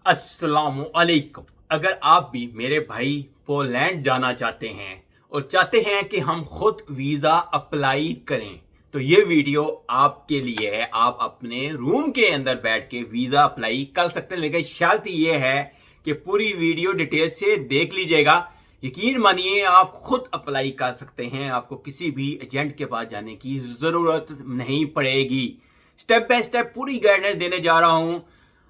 अस्सलामुअलैकुम। अगर आप भी मेरे भाई पोलैंड जाना चाहते हैं और चाहते हैं कि हम खुद वीज़ा अप्लाई करें तो ये वीडियो आपके लिए है। आप अपने रूम के अंदर बैठ के वीज़ा अप्लाई कर सकते हैं, लेकिन शर्त ये है कि पूरी वीडियो डिटेल से देख लीजिएगा। यकीन मानिए आप खुद अप्लाई कर सकते हैं, आपको किसी भी एजेंट के पास जाने की ज़रूरत नहीं पड़ेगी। स्टेप बाय स्टेप पूरी गाइडेंस देने जा रहा हूँ।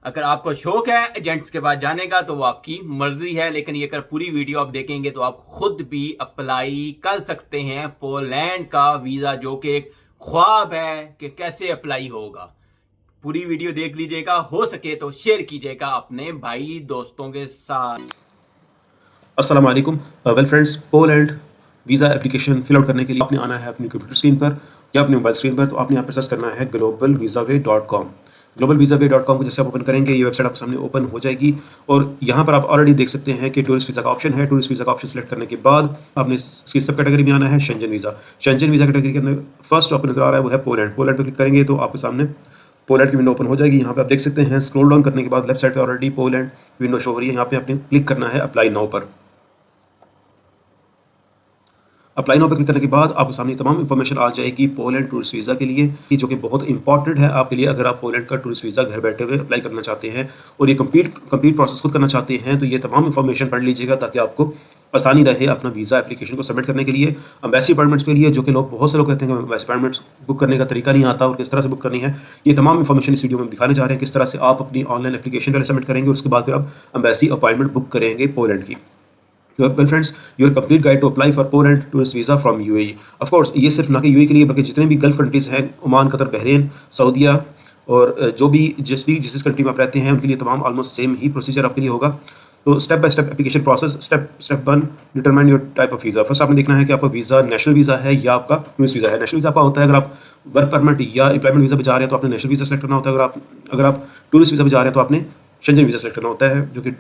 अगर आपको शौक है एजेंट्स के पास जाने का तो वो आपकी मर्जी है, लेकिन ये अगर पूरी वीडियो आप देखेंगे तो आप खुद भी अप्लाई कर सकते हैं पोलैंड का वीज़ा, जो कि एक ख्वाब है कि कैसे अप्लाई होगा। पूरी वीडियो देख लीजिएगा, हो सके तो शेयर कीजिएगा अपने भाई दोस्तों के साथ। अस्सलाम वालेकुम। Well friends, Poland visa application fill out करने के लिए आपने आना है अपनी कंप्यूटर स्क्रीन पर या अपने मोबाइल स्क्रीन पर। तो आपने यहाँ पर सर्च करना है globalvisaway.com। globalvisaway.com को जैसे आप ओपन करेंगे ये वेबसाइट आपके सामने ओपन हो जाएगी और यहाँ पर आप ऑलरेडी देख सकते हैं कि टूरिस्ट वीज़ा का ऑप्शन है। टूरिस्ट वीज़ा का ऑप्शन सेलेक्ट करने के बाद आपने इसकी सब कैटेगरी में आना है Shenzhen visa. Shenzhen visa category के अंदर फर्स्ट आपको नजर आ रहा है वो है पोलैंड। पोलैंड पर क्लिक करेंगे तो आपके सामने पोलैंड की विंडो ओपन हो जाएगी। यहाँ पे आप देख सकते हैं स्क्रॉल डाउन करने के बाद लेफ्ट साइड पे ऑलरेडी पोलैंड विंडो शो हो रही है। यहाँ पे आपने क्लिक करना है अप्लाई नाउ पर। अप्लाई नाउ पर क्लिक करने के बाद आपके सामने तमाम इन्फॉर्मेशन आ जाएगी पोलैंड टूरिस्ट वीज़ा के लिए, जो कि बहुत इंपॉर्टेंट है आपके लिए अगर आप पोलैंड का टूरिस्ट वीज़ा घर बैठे हुए अप्लाई करना चाहते हैं और ये कंप्लीट प्रोसेस खुद करना चाहते हैं। तो ये तमाम इन्फॉर्मेशन पढ़ लीजिएगा ताकि आपको आसानी रहे अपना वीज़ा एप्लीकेशन को सबमिट करने के लिए। एम्बेसी अपॉइंटमेंट्स के लिए, जो कि बहुत से लोग कहते हैं कि एम्बेसी अपॉइंटमेंट्स बुक करने का तरीका नहीं आता और किस तरह से बुक करनी है, ये तमाम इन्फॉर्मेशन इस वीडियो में दिखाने जा रहे हैं। किस तरह से आप अपनी ऑनलाइन एप्लीकेशन पहले सबमिट करेंगे और उसके बाद फिर आप एम्बेसी अपॉइंटमेंट बुक करेंगे पोलैंड की। Well friends, your complete guide to apply for Poland tourist visa from UAE. Of course, ये सिर्फ ना कि UAE के लिए बल्कि जितने भी गल्फ कंट्रीज़ हैं, ओमान, कतर, बहरीन, सऊदीया और जो भी जिस कंट्री में आप रहते हैं उनके लिए तमाम ऑलमोस्ट सेम ही प्रोसीजर आपके लिए होगा। तो step by step application process. Step 1, determine your type of visa. First आपने देखना है कि आपका वीज़ा नेशनल वीज़ा है या आपका टूरिस्ट वीज़ा है। नेशनल वीज़ा आपका होता है अगर आप वर्क परमिट या एम्प्लॉयमेंट वीज़ा पर जा रहे हैं तो आपने नेशनल वीज़ा सेलेक्ट करना होता है। अगर आप टूरिस्ट वीज़ा पर जा रहे हैं तो आपने शेंजन वीज़ा सेलेक्ट करना होता है, जो कि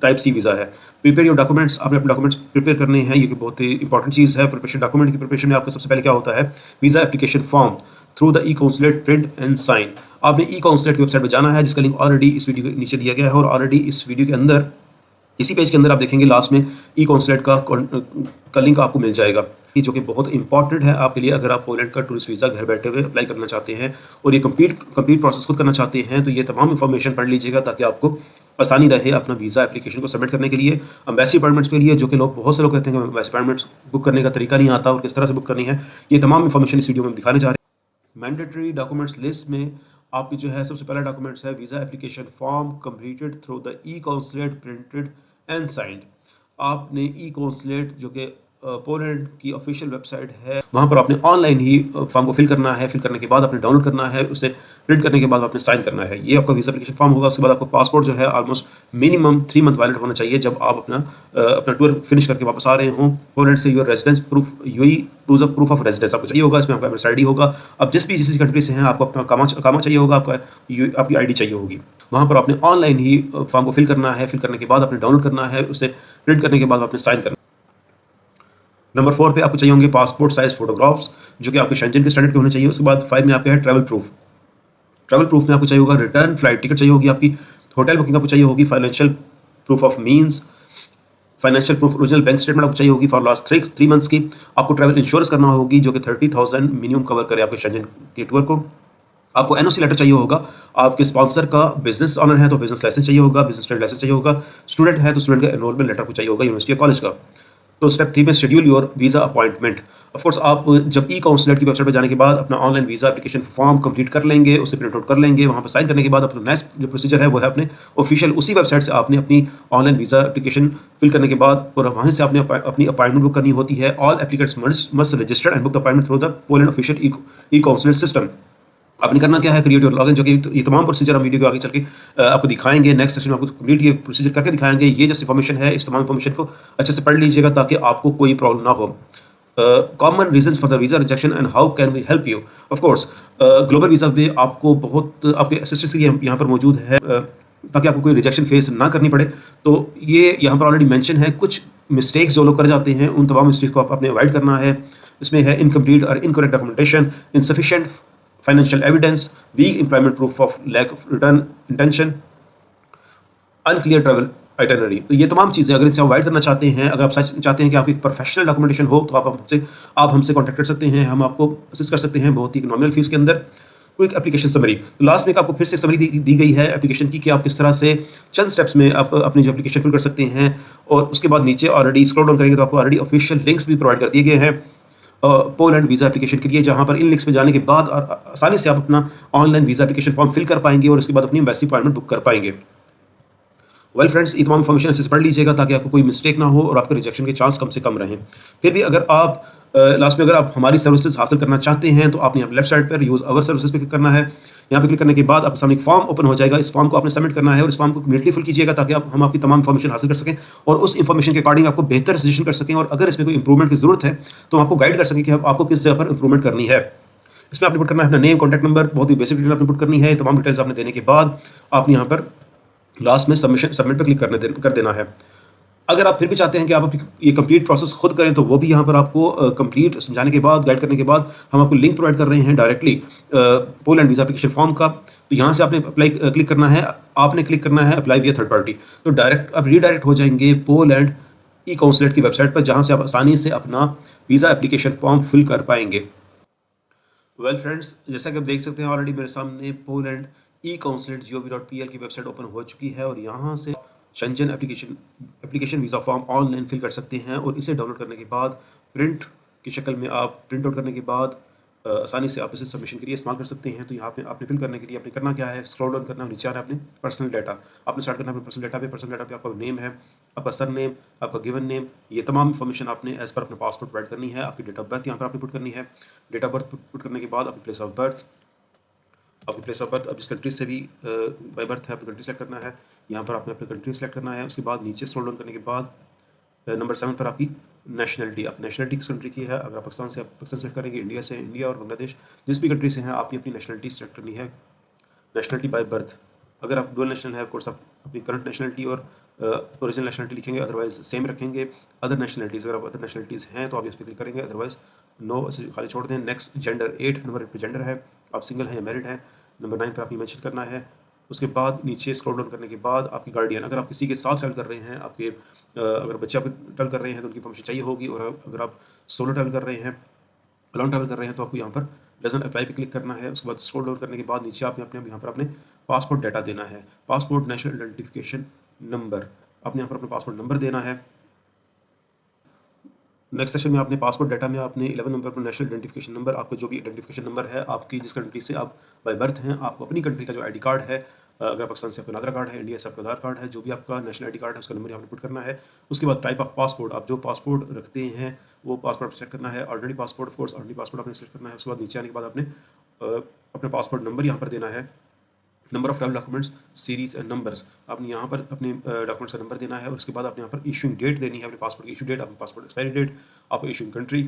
टाइप सी वीज़ा है। Prepare your documents. आपने अपने डॉक्यूमेंट्स प्रिपेयर करने हैं, ये बहुत ही इंपॉर्टेंट चीज़ है। प्रिपरेशन डॉक्यूमेंट की प्रिपरेशन में आपको सबसे पहले क्या होता है, visa application form through the e consulate print and sign. आपने ई काउंसलेट की वेबसाइट पर जाना है जिसका लिंक ऑलरेडी इस वीडियो के नीचे दिया गया है और ऑलरेडी इस वीडियो के अंदर इसी पेज के अंदर आप देखेंगे लास्ट में ई काउंसलेट का लिंक आपको मिल जाएगा, जो कि बहुत इंपॉर्टेंट है आपके लिए अगर आप पोलैंड का टूरिस्ट वीज़ा घर बैठे हुए अप्लाई करना चाहते हैं और ये कंप्लीट प्रोसेस खुद करना चाहते हैं। तो ये तमाम इन्फॉर्मेशन पढ़ लीजिएगा ताकि आपको आसानी रहे अपना वीज़ा एप्लीकेशन को सबमिट करने के लिए। एम्बेसी अपॉइंटमेंट्स के लिए, जो कि बहुत से लोग कहते हैं कि एम्बेसी अपॉइंटमेंट्स बुक करने का तरीका नहीं आता और किस तरह से बुक करनी है, ये तमाम इन्फॉर्मेशन इस वीडियो में दिखाने जा रहे हैं। मैंडेटरी डॉक्यूमेंट्स लिस्ट में आपकी जो है सबसे पहला डॉक्यूमेंट्स है visa application form completed through the e consulate printed and signed. आपने ई काउंसलेट, जो कि पोलैंड की ऑफिशियल वेबसाइट है, वहाँ पर आपने ऑनलाइन ही फॉर्म को फिल करना है। फिल करने के बाद आपने डाउनलोड करना है, उसे प्रिंट करने के बाद आपने साइन करना है। ये आपका वीज़ा एप्लीकेशन फॉर्म होगा। उसके बाद आपको पासपोर्ट जो है ऑलमोस्ट मिनिमम 3 मंथ वैलिड होना चाहिए जब आप अपना टूर फिनिश करके वापस आ रहे हों पोलैंड से। Your residence proof, UAE proof of residence आपको चाहिए होगा। इसमें आपका एमएस आईडी होगा। अब जिस कंट्री से हैं आपको अपना कामा चाहिए होगा, आपकी आईडी चाहिए होगी। वहाँ पर आपने ऑनलाइन ही फॉर्म को फिल करना है। फिल करने के बाद आपने डाउनलोड करना है, उसे प्रिंट करने के बाद आपने साइन करना है। नंबर 4 पे आपको चाहिए होंगे पासपोर्ट साइज फोटोग्राफ्स, जो कि आपके शेंजन के स्टैंडर्ड के होने चाहिए। उसके बाद 5 में आपका है ट्रैवल प्रूफ। ट्रैवल प्रूफ में आपको चाहिए होगा रिटर्न फ्लाइट टिकट चाहिए होगी, आपकी होटल बुकिंग आपको चाहिए होगी, financial proof of means, financial proof, original bank statement आपको चाहिए होगी फॉर लास्ट 3 मंथ्स की। आपको ट्रैवल इंश्योरेंस करना होगी जो कि 30,000 मिनिमम कवर करे आपके शेंजन के टूर को। आपको एनओसी लेटर चाहिए होगा। आपके स्पॉन्सर का बिजनेस ऑनर है तो बिजनेस लाइसेंस चाहिए होगा, बिजनेस ट्रेड लाइसेंस चाहिए होगा। स्टूडेंट है तो स्टूडेंट का एनरोलमेंट लेटर आपको चाहिए होगा यूनिवर्सिटी या कॉलेज का। तो स्टेप 3 में schedule your visa appointment. Of course आप जब ई काउंसलेट की वेबसाइट पर जाने के बाद अपना online visa application form complete कर लेंगे, उसे प्रिंट आउट कर लेंगे, वहाँ पर साइन करने के बाद अपना नेक्स्ट जो प्रोसीजर है वो है अपने ऑफिशियल उसी वेबसाइट से आपने अपनी ऑनलाइन वीज़ा एप्लीकेशन फिल करने के बाद और वहाँ से आपने अपनी अपॉइंटमेंट बुक करनी होती है। All applicants must registered and book the appointment through the Poland official E consulate system. आपने करना क्या है, क्रिएट योर लॉगिन, जो कि ये तमाम प्रोसीजर हम वीडियो के आगे चल के आपको दिखाएंगे। नेक्स्ट सेशन में आपको कंप्लीट ये प्रोसीजर करके दिखाएंगे। ये जैसे इन्फॉर्मेशन है इस तमाम इन्फॉर्मेशन को अच्छे से पढ़ लीजिएगा ताकि आपको कोई प्रॉब्लम ना हो। Common reasons for the visa rejection and how can we help you. Of course global visa पे आपको बहुत आपके असिस्टेंस के लिए यहाँ पर मौजूद है ताकि आपको कोई रिजेक्शन फेस ना करनी पड़े। तो ये यहाँ पर ऑलरेडी मेंशन है। कुछ मिस्टेक्स जो लोग कर जाते हैं उन तमाम मिस्टेक्स को आपने अवॉइड करना है। इसमें है इनकम्प्लीट और incorrect documentation, insufficient financial evidence, weak employment proof of lack of return intention, unclear travel itinerary. तो ये तमाम चीज़ें अगर इनसे अवॉइड करना चाहते हैं, अगर आप सच चाहते हैं कि आपकी प्रोफेशनल डॉक्यूमेंटेशन हो, तो आप हमसे कॉन्टैक्ट कर सकते हैं, हम आपको असिस्ट कर सकते हैं बहुत ही नॉमिनल फीस के अंदर। क्विक एप्लीकेशन समरी, तो लास्ट में एक आपको फिर से समरी दी गई है एप्लीकेशन की कि आप किस तरह से चंद स्टेप्स में आप अपनी जो एप्लीकेशन फिल कर सकते हैं। और उसके बाद नीचे ऑलरेडी स्क्रॉल डाउन करेंगे तो आपको ऑलरेडी ऑफिशियल लिंक्स भी प्रोवाइड कर दिए गए हैं पोलैंड वीज़ा एप्लीकेशन के लिए, जहाँ पर इन लिंक्स में जाने के बाद आसानी से आप अपना online visa application form fill कर पाएंगे और उसके बाद अपनी एम्बेसी अपॉइंटमेंट बुक कर पाएंगे। वेल फ्रेंड्स, ये तमाम इन्फॉर्मेशन अच्छे से पढ़ लीजिएगा ताकि आपको कोई मिस्टेक ना हो और आपके रिजेक्शन के चांस कम से कम रहें। फिर भी अगर आप लास्ट में अगर आप हमारी सर्विसेज हासिल करना चाहते हैं तो आपने यहाँ लेफ्ट साइड पर यूज़ अवर सर्विसेज पे क्लिक करना है। यहाँ पे क्लिक करने के बाद आपके सामने एक फॉर्म ओपन हो जाएगा। इस फॉर्म को आपने सबमिट करना है और इस फॉर्म को इमीडिएटली फिल कीजिएगा ताकि हम आपकी तमाम इन्फॉर्मेशन हासिल कर सकें और उस इन्फॉर्मेशन के अकॉर्डिंग आपको बेहतर सजेशन कर सकें। और अगर इसमें कोई इंप्रूवमेंट की जरूरत है तो हम आपको गाइड कर सकें कि आपको किस जगह पर इंप्रूवमेंट करनी है। इसमें आपने पुट करना है अपना नेम, कॉन्टैक्ट नंबर, बहुत ही बेसिक डिटेल आपने पुट करनी है। तमाम डिटेल्स आपने देने के बाद आपने यहाँ पर लास्ट में सबमिट पर क्लिक कर देना है। अगर आप फिर भी चाहते हैं कि आप ये कंप्लीट प्रोसेस खुद करें तो वो भी यहाँ पर आपको कंप्लीट समझाने के बाद, गाइड करने के बाद हम आपको लिंक प्रोवाइड कर रहे हैं directly Poland visa application form का। तो यहाँ से आपने अप्लाई क्लिक करना है, आपने क्लिक करना है अप्लाई विया थर्ड पार्टी। तो डायरेक्ट आप रीडायरेक्ट हो जाएंगे पोलैंड ई काउंसलेट की वेबसाइट पर, जहाँ से आप आसानी से अपना वीज़ा एप्लीकेशन फॉर्म फिल कर पाएंगे। वेल फ्रेंड्स, जैसा कि आप देख सकते हैं ऑलरेडी मेरे सामने पोलैंड ई काउंसलेट gov.pl की वेबसाइट ओपन हो चुकी है और यहाँ से Schengen application visa form online fill कर सकते हैं। और इसे डाउनलोड करने के बाद प्रिंट की शक्ल में आप प्रिंट आउट करने के बाद आसानी से आप इसे सबमिशन के लिए इस्तेमाल कर सकते हैं। तो यहाँ पे आपने फिल करने के लिए आपने करना क्या है, स्क्रॉल डाउन करना है, नीचे आना है अपने पर्सनल डाटा। आपने स्टार्ट करना है पर्सनल डाटा पे आपका नेम है, आपका सर नेम, आपका गिवन नेम, ये तमाम इन्फॉर्मेशन आपने एज पर अपना पासपोर्ट प्रोवाइड करनी है। आपकी डेट ऑफ बर्थ यहाँ पर आपने पुट करनी है। डेट ऑफ बर्थ पुट करने के बाद आपकी प्लेस ऑफ बर्थ, अब जिस कंट्री से भी बाय बर्थ है अपनी कंट्री सेलेक्ट करना है। यहाँ पर आपने अपनी कंट्री सेलेक्ट करना है। उसके बाद नीचे स्क्रॉल डाउन करने के बाद नंबर 7 पर आपकी नेशनलिटी, आप नेशनलिटी किस कंट्री की है। अगर आप पाकिस्तान से, आप पाकिस्तान सेलेक्ट करेंगे, इंडिया से इंडिया और बांग्लादेश, जिस भी कंट्री से हैं आपने अपनी नेशनलिटी सेलेक्ट करनी है। नेशनलिटी बाय बर्थ, अगर आप डुअल नेशनल है ऑफकोर्स आप अपनी करंट नेशनलिटी और ओरिजिनल नेशनलिटी लिखेंगे, अदरवाइज सेम रखेंगे। अदर नेशनलिटीज़, अगर आप अदर नेशनलिटीज़ हैं तो आप इस पर क्लिक करेंगे, अदरवाइज नो ऐसे खाली छोड़ दें। नेक्स्ट जेंडर, 8 नंबर पे जेंडर है, आप सिंगल हैं या मैरिड हैं। नंबर 9 पर आपने मेंशन करना है। उसके बाद नीचे स्क्रॉल डाउन करने के बाद आपकी गार्डियन, अगर आप किसी के साथ ट्रैवल कर रहे हैं, आपके अगर बच्चे आपके ट्रैवल कर रहे हैं तो उनकी इन्फॉर्मेशन चाहिए होगी। और अगर आप सोलो ट्रैवल कर रहे हैं, लॉन्ग ट्रैवल कर रहे हैं, तो आपको यहाँ पर डजन अप्लाई पे क्लिक करना है। उसके बाद स्क्रॉल डाउन करने के बाद नीचे आपने अपने यहाँ पर अपने पासपोर्ट डाटा देना है। पासपोर्ट नेशनल आइडेंटिफिकेशन नंबर, आपने यहाँ पर अपना पासपोर्ट नंबर देना है। नेक्स्ट सेक्शन में आपने पासपोर्ट डाटा में आपने 11 नंबर पर नेशनल आइडेंटिफिकेशन नंबर, आपका जो भी आइडेंटिफिकेशन नंबर है आपकी जिस कंट्री से आप बाय बर्थ हैं, आपको अपनी कंट्री का जो आईडी कार्ड है, अगर पाकिस्तान से आपका आधार कार्ड है, इंडिया से आपका आधार कार्ड है, जो भी आपका नेशनल आईडी कार्ड है उसका नंबर यहाँ पे पुट करना है। उसके बाद टाइप ऑफ पासपोर्ट, आप जो पासपोर्ट रखते हैं वो पासपोर्ट सेलेक्ट करना है। Ordinary passport, of course ordinary passport आपने सेलेक्ट करना है। उसके बाद नीचे आने के बाद आपने अपने पासपोर्ट नंबर यहाँ पर देना है। Number of travel documents, series and numbers, आपने यहाँ पर अपने डॉक्यूमेंट्स का नंबर देना है। और उसके बाद आपने यहाँ पर इशूइंग डेट देनी है, अपने पासपोर्ट की इशू डेट, आपकी पासपोर्ट एक्सपायरी डेट, आपको इशूइंग कंट्री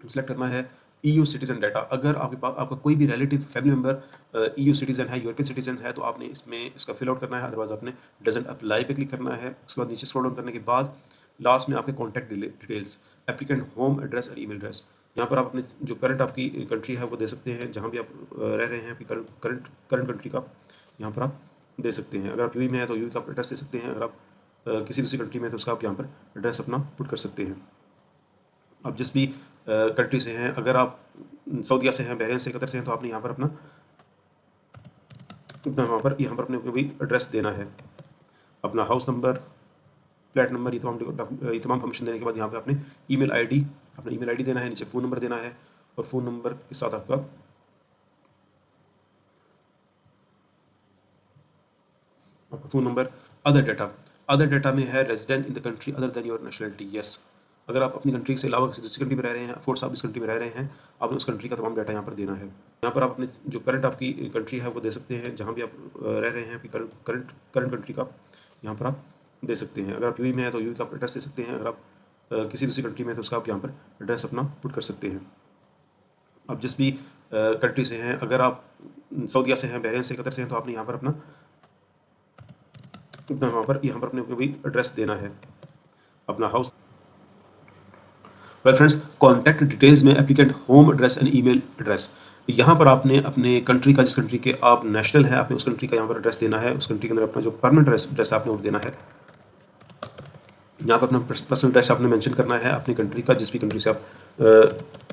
सेलेक्ट करना है। EU सिटीजन डाटा, अगर आपके पास आपका कोई भी relative family member EU citizen है, यूरोपियन सिटीजन है, तो आपने इसमें इसका फिल आउट करना है, अदरवाइज आपने डजंट अप्लाई पे क्लिक करना है। उसके बाद नीचे स्क्रॉल डाउन करने के बाद लास्ट में आपके contact details, applicant home address और ईमेल एड्रेस, यहाँ पर आप अपने जो करंट आपकी कंट्री है वो दे सकते हैं, जहाँ भी आप रह रहे हैं आपकी करंट कंट्री का यहाँ पर आप दे सकते हैं। अगर आप यूएई में हैं तो यूएई का एड्रेस दे सकते हैं। अगर आप किसी दूसरी कंट्री में हैं तो उसका आप यहाँ पर एड्रेस अपना पुट कर सकते हैं। आप जिस भी कंट्री से हैं, अगर आप सऊदीया से हैं, बहरीन से, कतर से हैं, तो आपने यहाँ पर अपना यहाँ पर अपने भी एड्रेस देना है, अपना हाउस नंबर, फ्लैट नंबर, ये तमाम इन्फॉर्मेशन देने के बाद यहाँ पे आपने ईमेल आईडी, अपना ईमेल आईडी देना है, नीचे फ़ोन नंबर देना है और फ़ोन नंबर के साथ आपका फ़ोन नंबर। अदर डाटा में है resident in the country other than your nationality, yes. अगर आप अपनी कंट्री से अलावा किसी दूसरी कंट्री में रह रहे हैं, फोर्स आप इस कंट्री में रह रहे हैं, आपने उस कंट्री का तमाम डाटा यहाँ पर देना है। यहाँ पर आप अपने जो करंट आपकी कंट्री है वो दे सकते हैं, जहाँ भी आप रह रहे हैं, आपकी करंट कंट्री का यहाँ पर आप दे सकते हैं। अगर आप यूएई में हैं तो यूएई का एड्रेस दे सकते हैं। अगर आप किसी दूसरी कंट्री में हैं तो उसका आप यहाँ पर एड्रेस अपना पुट कर सकते हैं। आप जिस भी कंट्री से हैं, अगर आप सऊदीया से हैं, बहरीन से, कतर से हैं, तो आपने यहाँ पर अपना अपने भी एड्रेस देना है, अपना house. Well friends, contact details में applicant home address and email address, यहाँ पर आपने अपने कंट्री का, जिस कंट्री के आप नेशनल है, आपने उस कंट्री का यहाँ पर एड्रेस देना है। उस कंट्री के अंदर अपना जो परमानेंट एड्रेस आपने वो देना है। यहाँ पर अपना पर्सनल एड्रेस आपने मेंशन करना है अपनी कंट्री का, जिस भी कंट्री से आप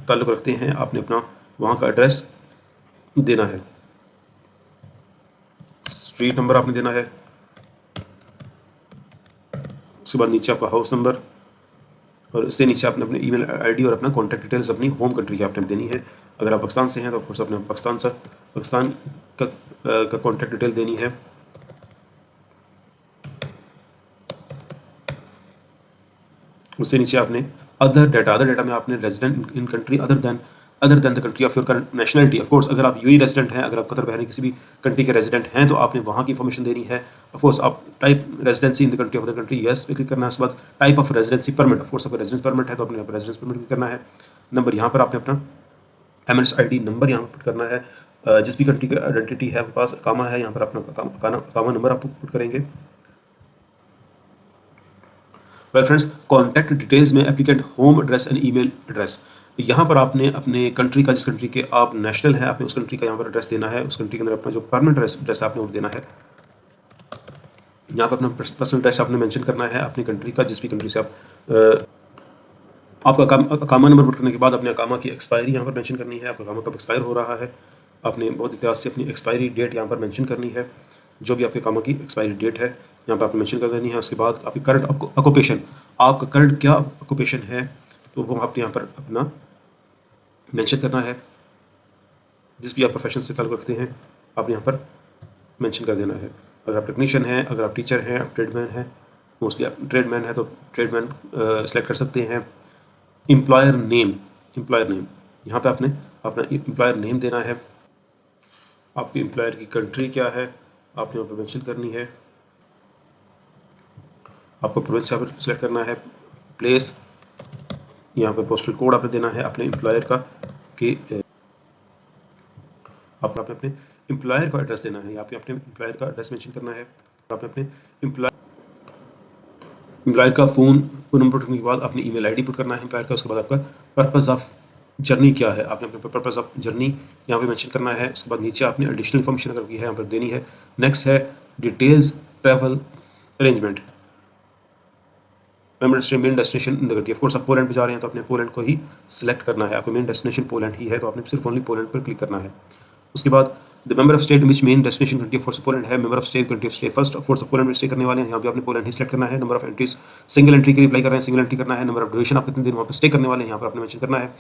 ताल्लुक़ रखते हैं, आपने अपना वहाँ का एड्रेस देना है। स्ट्रीट नंबर आपने देना है। उसके बाद नीचे आपका हाउस नंबर, और इससे नीचे आपने अपने ईमेल आईडी और अपना कॉन्टैक्ट डिटेल्स अपनी होम कंट्री की आपने देनी है। अगर आप पाकिस्तान से हैं तो ऑफकोर्स अपने पाकिस्तान का कॉन्टैक्ट डिटेल देनी है। उससे नीचे आपने अदर डाटा में आपने resident in country other than the country of your current nationality. Of course अगर आप यूएई रेजिडेंट हैं, अगर आप कतर बहरीन किसी भी कंट्री के रेजिडेंट हैं, तो आपने वहाँ की इन्फॉर्मेशन देनी है। ऑफकोर्स आप type residency in the country of the country yes पे क्लिक करना है। उसके बाद type of residency permit, of course अगर रेजिडेंस परमिट है तो अपने रेजिडेंस परमिट क्लिक करना है। नंबर यहाँ पर आपने अपना MNID नंबर यहाँ पर पुट करना है। जिस भी कंट्री का आइडेंटिटी है आपके पास, अकामा है, यहाँ पर अपना अकामा नंबर आप पुट करेंगे। वेल फ्रेंड्स, कॉन्टैक्ट डिटेल्स में applicant home address and email address, यहाँ पर आपने अपने कंट्री का, जिस कंट्री के आप नेशनल है, आपने उस कंट्री का यहाँ पर एड्रेस देना है। उस कंट्री के अंदर अपना जो परमानेंट एड्रेस आपने वो देना है। यहाँ पर अपना पर्सनल एड्रेस आपने मेंशन करना है अपनी कंट्री का, जिस भी कंट्री से आपका अकामा नंबर पुट करने के बाद अपने अकामा की एक्सपायरी यहाँ पर मेंशन करनी है। आपका अकामा कब एक्सपायर हो रहा है, आपने बहुत इतिहास से अपनी एक्सपायरी डेट यहाँ पर मेंशन करनी है। जो भी आपके अकामा की एक्सपायरी डेट है यहाँ पर आपने मेंशन कर देनी है। उसके बाद आपकी करंट ऑक्यूपेशन, आपका करंट क्या ऑक्यूपेशन है, तो वो आपने यहाँ पर अपना मेंशन करना है। जिस भी आप प्रोफेशन से ताल्लुक़ रखते हैं आपने यहाँ पर मेंशन कर देना है। अगर आप टेक्नीशियन हैं, अगर आप टीचर हैं, आप ट्रेडमैन हैं, मोस्टली आप ट्रेडमैन है तो ट्रेडमैन सेलेक्ट कर सकते हैं। एम्प्लॉयर नेम यहाँ पे आपने अपना एम्प्लॉयर नेम देना है। आपके एम्प्लॉयर की कंट्री क्या है आपने यहाँ पर मेंशन करनी है। आपको प्रोविंस यहाँ पर सेलेक्ट करना है। प्लेस, यहाँ पे पोस्टल कोड आपने देना है अपने एम्प्लॉयर का, कि आपने अपने एम्प्लॉयर का एड्रेस देना है। यहाँ पे अपने एम्प्लॉयर का एड्रेस मेंशन करना है। आपने अपने एम्प्लॉयर का फ़ोन नंबर पुट करने के बाद अपनी ईमेल आईडी पुट करना है एम्प्लॉयर का। उसके बाद आपका पर्पज़ ऑफ जर्नी क्या है, आपने अपने पर्पज़ ऑफ जर्नी यहाँ पे मेंशन करना है। उसके बाद नीचे आपने एडिशनल इन्फॉर्मेशन अगर की है यहाँ पर देनी है। नेक्स्ट है details travel arrangement, main destination in the country. Of course आप पोलैंड पे जा रहे हैं तो अपने पोलैंड को ही सिलेक्ट करना है। आपको मेन डेस्टिनेशन पोलैंड ही है तो आपने सिर्फ ओनली पोलैंड पर क्लिक करना है। उसके बाद the member of state which main destination country of Poland है, member of state country of stay first, of course Poland में स्टे करने वाले हैं, यहाँ पे आपने पोलैंड ही सिलेक्ट करना है। Number of entries, single entry के लिए अप्लाई कर रहे हैं, सिंगल एंट्री करना है। नंबर ऑफ ड्यूरेशन, आप कितने दिन वहाँ पर स्टे करने वाले हैं यहाँ पर आपने मेंशन करना है।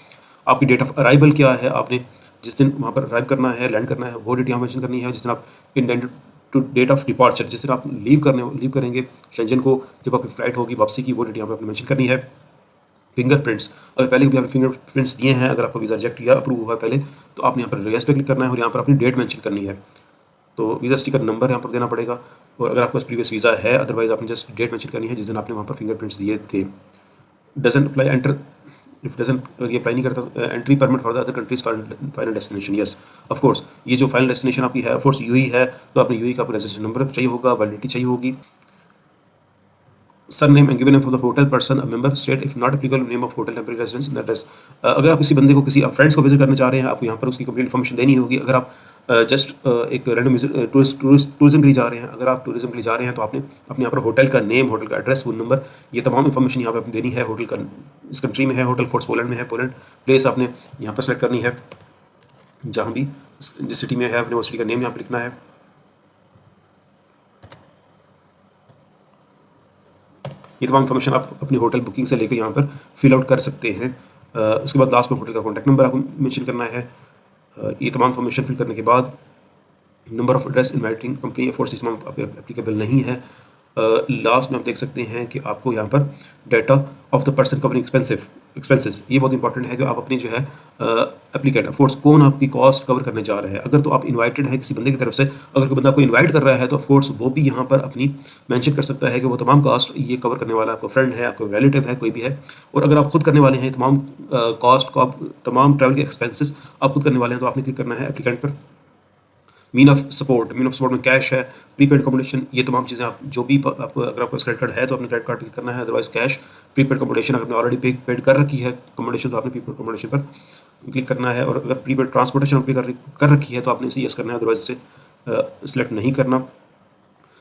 आपकी डेट ऑफ अराइवल क्या है, आपने जिस दिन वहाँ पर अराइव करना है, लैंड करना है, वो डेट यहाँ मेंशन करनी है। जिस दिन आप intended to date of departure, जिस दिन आप लीव करेंगे शेंजन को, जब आपकी फ्लाइट होगी वापसी की, वो डेट यहाँ पर आपने मेंशन करनी है। फिंगरप्रिंट्स, अगर पहले भी आपने फिंगरप्रिंट्स दिए हैं, अगर आपको वीज़ा रिजेक्ट या अप्रूव हुआ है पहले, तो आपने यहाँ पर यस पे क्लिक करना है और यहाँ पर अपनी डेट मेंशन करनी है। तो वीज़ा स्टिकर नंबर यहाँ पर देना पड़ेगा, और अगर आपके पास प्रीवियस वीज़ा है, अदरवाइज आपने जस्ट डेट मेंशन करनी है जिस दिन आपने वहाँ पर फिंगरप्रिंट्स दिए थे। Doesn't apply enter, if doesn't, ये अप्लाई नहीं करता entry permit for the other countries final destination, yes of course ये जो फाइनल डेस्टिनेशन आपकी है, ऑफ कोर्स यूएई है, तो आपने यूएई का रजिस्ट्रेशन नंबर चाहिए होगा, वैलिडिटी चाहिए होगी। Surname and given name for the hotel person a member state, if not applicable name of hotel temporary residence in address. अगर आप किसी बंदे को, किसी फ्रेंड्स को विजिट करना चाह रहे हैं, आपको यहाँ पर उसकी कंप्लीट इन्फॉर्मेशन देनी होगी। अगर आप जस्ट एक रैंडम टूरिज्म के लिए जा रहे हैं, अगर आप टूरिज्म के लिए जा रहे हैं तो आपने अपने यहाँ पर होटल का नेम, होटल का एड्रेस, फ़ोन नंबर, ये तमाम इन्फॉर्मेशन यहाँ पर आपने देनी है। होटल का इस कंट्री में है, होटल फोर्स पोलैंड में है, पोलैंड प्लेस आपने यहाँ पर सेलेक्ट करनी है, जहाँ भी जिस सिटी में है अपने वो सिटी का नेम यहाँ पर लिखना है। ये तमाम इन्फॉर्मेशन आप अपनी होटल बुकिंग से लेकर यहाँ पर फिल आउट कर सकते हैं। उसके बाद लास्ट में होटल का कॉन्टैक्ट नंबर आपको मेंशन करना है। ये तमाम इन्फॉर्मेशन फिल करने के बाद number of address inviting company force तमाम एप्लीकेबल नहीं है। लास्ट में आप देख सकते हैं कि आपको यहाँ पर data of the person covering expenses, ये बहुत इंपॉर्टेंट है कि आप अपनी जो है एप्लीकेंट फोर्स कौन आपकी कॉस्ट कवर करने जा रहा है। अगर तो आप इनवाइटेड है किसी बंदे की तरफ से, अगर कोई बंदा आपको इनवाइट कर रहा है तो ऑफ कोर्स वो भी यहाँ पर अपनी मेंशन कर सकता है कि वो तमाम कॉस्ट ये कवर करने वाला आपका फ्रेंड है, आपका रिलेटिव है, कोई भी है। और अगर आप खुद करने वाले हैं तमाम कॉस्ट को, आप तमाम ट्रैवल के एक्सपेंसेस आप खुद करने वाले हैं, तो आपने क्लिक करना है एप्लीकेंट पर। मीन ऑफ सपोर्ट में कैश है, प्रीपेड अकोमोडेशन, ये तमाम चीज़ें आप जो भी आप, अगर आपका क्रेडिट कार्ड है तो अपने क्रेडिट कार्ड पे करना है, अदरवाइज कैश, प्रीपेड अकोमोडेशन अगर आपने ऑलरेडी पेड कर रखी है अकोमोडेशन तो आपने प्रीपेड अकोमोडेशन पर क्लिक करना है, और अगर प्रीपेड ट्रांसपोर्टेशन आपने कर रखी है तो आपने इसे यस करना है, अदरवाइज इसे सिलेक्ट नहीं करना।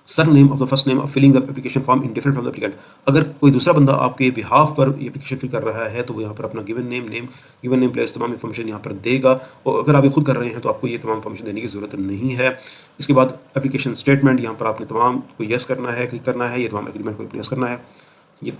Surname of the first name of filling the application form in different from the applicant. अगर कोई दूसरा बंदा आपके बिहाफ पर एप्लीकेशन फिल कर रहा है तो वो यहाँ पर अपना गिवन नेम प्लेस तमाम इन्फॉर्मेशन यहाँ पर देगा, और अगर आप ये खुद कर रहे हैं तो आपको ये तमाम इन्फॉर्मेशन देने की ज़रूरत नहीं है। इसके बाद एप्लीकेशन स्टेटमेंट, यहाँ पर आपने तमाम को यस करना है, क्लिक करना है, ये तमाम एग्रीमेंट को यस करना है। ये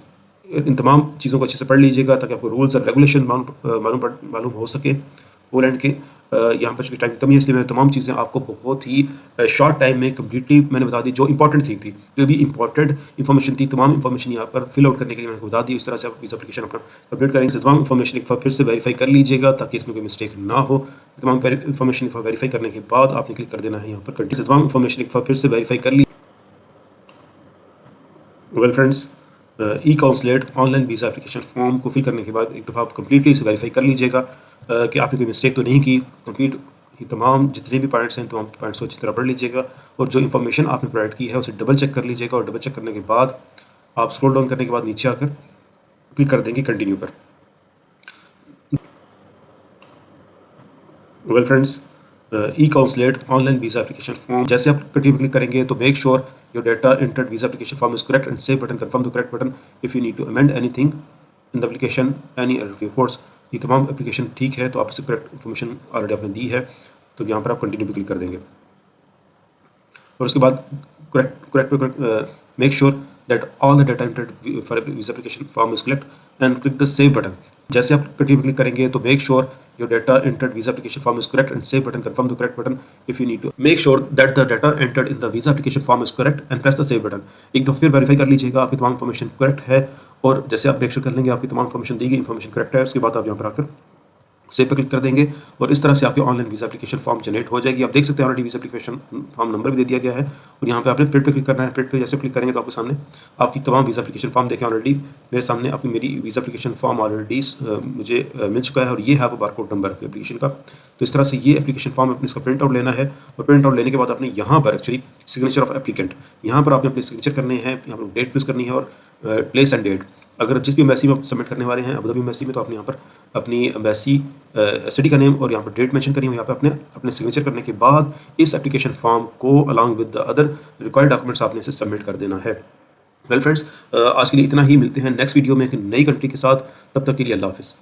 इन तमाम चीज़ों को अच्छे से पढ़ लीजिएगा ताकि आपको रूल्स और रेगुलेशन मालूम हो सके पोलैंड के। यहाँ पर चूँकि टाइम कमी है इसलिए मैं तमाम चीज़ें आपको बहुत ही शॉर्ट टाइम में कम्प्लीटली मैंने बता दी। जो इंपॉर्टेंट थिंग थी, जो भी इंपॉर्टेंट इन्फॉर्मेशन थी, तमाम इन्फॉर्मेशन यहाँ पर फिल आउट करने के लिए मैंने बता दी। इस तरह से आप वीज़ा एप्लीकेशन अपना कंप्लीट करेंगे। तमाम इन्फॉर्मेशन एक बार फिर से वेरीफाई कर लीजिएगा ताकि इसमें कोई मिस्टेक ना हो। तमाम इन्फॉर्मेशन वेरीफाई करने के बाद आपने क्लिक कर देना है यहाँ पर कंटिन्यू। तमाम इन्फॉर्मेशन एक बार फिर से वेरीफाई कर ली। Well friends, e consulate online visa application form को फिल करने के बाद एक दफ़ा आप कम्प्लीटली इसे वेरीफाई कर लीजिएगा कि आपने कोई मिस्टेक तो नहीं की। कंप्लीट ये तमाम जितने भी पॉइंट्स हैं तमाम पॉइंट्स को अच्छी तरह पढ़ लीजिएगा, और जो इन्फॉर्मेशन आपने प्रोवाइड की है उसे डबल चेक कर लीजिएगा, और डबल चेक करने के बाद आप स्क्रॉल डाउन करने के बाद नीचे आकर क्लिक कर देंगे कंटिन्यू पर। Well friends, e consulate online visa application form, जैसे आप कंटिन्यू क्लिक करेंगे तो make sure your data entered visa application form is correct and save button confirm the correct button if you need to amend anything in the application any error reports. ये तमाम application ठीक है तो आप इसे correct information already आपने दी है, तो यहाँ पर आप कंटिन्यू पे क्लिक कर देंगे, और उसके बाद correct make sure that all the data entered for visa application form is correct and click the save button. जैसे आप कंटिन्यू क्लिक करेंगे तो make sure your data entered visa application form is correct and save button confirm the correct button if you need to make sure that the data entered in the visa application form is correct and press the save button. एक दफ़ा फिर verify कर लीजिएगा आपकी तमाम information correct है, और जैसे आप मेक श्योर कर लेंगे आपकी तमाम इन्फॉर्मेशन दी गई इन्फॉर्मेशन करेक्ट है, उसके बाद आप यहाँ पर आकर सेव पर क्लिक कर देंगे, और इस तरह से आपके online visa application form generate हो जाएगी। आप देख सकते हैं already visa application form number भी दे दिया गया है, और यहाँ पे आपने प्रिंट पे क्लिक करना है। प्रिंट पे जैसे क्लिक करेंगे तो आपके सामने आपकी तमाम वीज़ा एप्लीकेशन फॉर्म देखें ऑलरेडी मेरे सामने आपकी मेरी वीज़ा एप्लीकेशन फॉर्म ऑलरेडी मुझे मिल चुका है, और ये है वो बारकोड नंबर एप्लीकेशन का। तो इस तरह से ये एप्लीकेशन फॉर्म अपने इसका प्रिंट आउट लेना है, और प्रिंट आउट लेने के बाद आपने यहाँ पर एक्चुअली सिग्नेचर ऑफ एप्लीकेंट, यहाँ पर आपने अपने सिग्नेचर करने हैं, यहाँ पर डेट यूज़ करनी है और प्लेस एंड डेट। अगर जिस भी एम्बेसी में आप सबमिट करने वाले हैं अबू धाबी एम्बेसी में, तो आपने यहाँ पर अपनी एम्बेसी सिटी का नेम और यहाँ पर डेट मेंशन करनी है। यहाँ पे अपने सिग्नेचर करने के बाद इस एप्लीकेशन फॉर्म को along with the other required documents आपने इसे सबमिट कर देना है। वेल फ्रेंड्स, आज के लिए इतना ही। मिलते हैं नेक्स्ट वीडियो में एक नई कंट्री के साथ। तब तक के लिए अल्लाह हाफिज़।